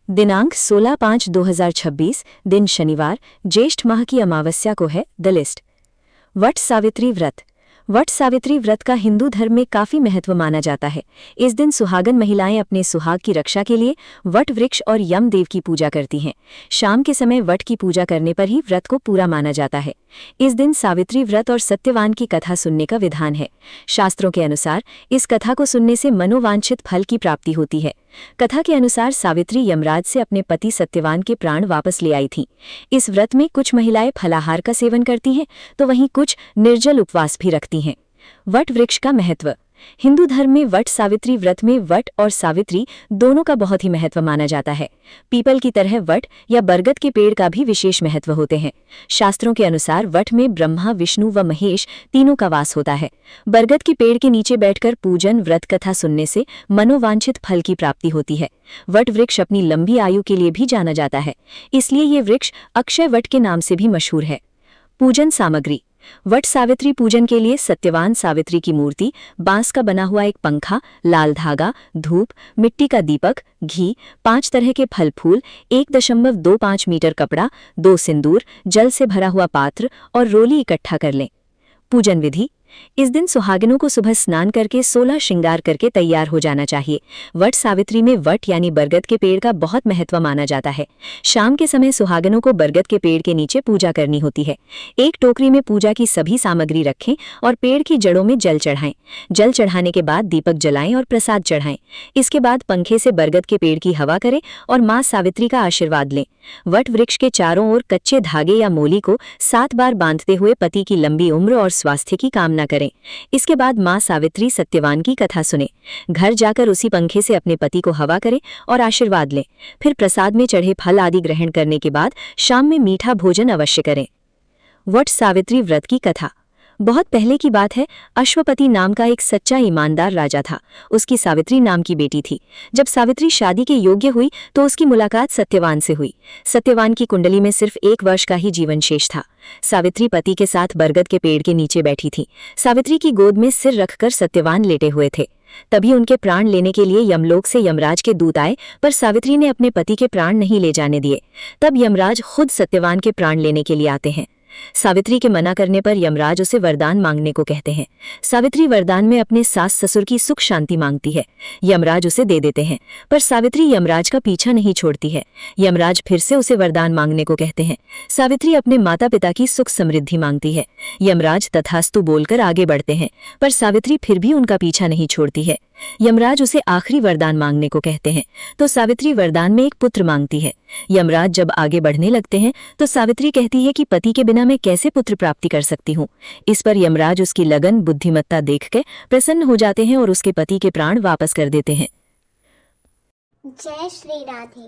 दिनांक 16/5/2026 दिन शनिवार, ज्येष्ठ माह की अमावस्या को है द लिस्ट। वट सावित्री व्रत। वट सावित्री व्रत का हिंदू धर्म में काफी महत्व माना जाता है। इस दिन सुहागन महिलाएं अपने सुहाग की रक्षा के लिए वट वृक्ष और यमदेव की पूजा करती हैं। शाम के समय वट की पूजा करने पर ही व्रत को पूरा माना जाता है। इस दिन सावित्री व्रत और सत्यवान की कथा सुनने का विधान है। शास्त्रों के अनुसार इस कथा को सुनने से मनोवांछित फल की प्राप्ति होती है। कथा के अनुसार सावित्री यमराज से अपने पति सत्यवान के प्राण वापस ले आई थीं। इस व्रत में कुछ महिलाएं फलाहार का सेवन करती हैं, तो वहीं कुछ निर्जल उपवास भी रखती हैं। वट वृक्ष का महत्व। हिंदू धर्म में वट सावित्री व्रत में वट और सावित्री दोनों का बहुत ही महत्व माना जाता है। पीपल की तरह वट या बरगद के पेड़ का भी विशेष महत्व होते हैं। शास्त्रों के अनुसार वट में ब्रह्मा, विष्णु व महेश तीनों का वास होता है। बरगद के पेड़ के नीचे बैठकर पूजन, व्रत कथा सुनने से मनोवांछित फल की प्राप्ति होती है। वट वृक्ष अपनी लंबी आयु के लिए भी जाना जाता है, इसलिए ये वृक्ष अक्षय वट के नाम से भी मशहूर है। पूजन सामग्री। वट सावित्री पूजन के लिए सत्यवान सावित्री की मूर्ति, बांस का बना हुआ एक पंखा, लाल धागा, धूप, मिट्टी का दीपक, घी, 5 तरह के फल फूल, 1.25 मीटर कपड़ा, 2 सिंदूर, जल से भरा हुआ पात्र और रोली इकट्ठा कर लें। पूजन विधि। इस दिन सुहागिनों को सुबह स्नान करके 16 श्रृंगार करके तैयार हो जाना चाहिए। वट सावित्री में वट यानी बरगद के पेड़ का बहुत महत्व माना जाता है। शाम के समय सुहागिनों को बरगद के पेड़ के नीचे पूजा करनी होती है। एक टोकरी में पूजा की सभी सामग्री रखें और पेड़ की जड़ों में जल चढ़ाएं। जल चढ़ाने के बाद दीपक जलाएं और प्रसाद चढ़ाएं। इसके बाद पंखे से बरगद के पेड़ की हवा करें और मां सावित्री का आशीर्वाद लें। वट वृक्ष के चारों ओर कच्चे धागे या मोली को 7 बार बांधते हुए पति की लंबी उम्र और स्वास्थ्य की कामना करें। इसके बाद मां सावित्री सत्यवान की कथा सुने। घर जाकर उसी पंखे से अपने पति को हवा करें और आशीर्वाद लें। फिर प्रसाद में चढ़े फल आदि ग्रहण करने के बाद शाम में मीठा भोजन अवश्य करें। वट सावित्री व्रत की कथा। बहुत पहले की बात है। अश्वपति नाम का एक सच्चा ईमानदार राजा था। उसकी सावित्री नाम की बेटी थी। जब सावित्री शादी के योग्य हुई तो उसकी मुलाकात सत्यवान से हुई। सत्यवान की कुंडली में सिर्फ 1 वर्ष का ही जीवन शेष था। सावित्री पति के साथ बरगद के पेड़ के नीचे बैठी थी। सावित्री की गोद में सिर रखकर सत्यवान लेटे हुए थे। तभी उनके प्राण लेने के लिए यमलोक से यमराज के दूत आए, पर सावित्री ने अपने पति के प्राण नहीं ले जाने दिए। तब यमराज खुद सत्यवान के प्राण लेने के लिए आते हैं। सावित्री के मना करने पर यमराज उसे वरदान मांगने को कहते हैं। सावित्री वरदान में अपने सास ससुर की सुख शांति मांगती है। यमराज उसे दे देते हैं, पर सावित्री यमराज का पीछा नहीं छोड़ती है। यमराज फिर से उसे वरदान मांगने को कहते हैं। सावित्री अपने माता पिता की सुख समृद्धि मांगती है। यमराज तथास्तु बोलकर आगे बढ़ते हैं, पर सावित्री फिर भी उनका पीछा नहीं छोड़ती है। यमराज उसे आखिरी वरदान मांगने को कहते हैं, तो सावित्री वरदान में एक पुत्र मांगती है। यमराज जब आगे बढ़ने लगते हैं तो सावित्री कहती है कि पति के बिना मैं कैसे पुत्र प्राप्ति कर सकती हूँ। इस पर यमराज उसकी लगन, बुद्धिमत्ता देखकर प्रसन्न हो जाते हैं और उसके पति के प्राण वापस कर देते हैं। जय श्री राधे।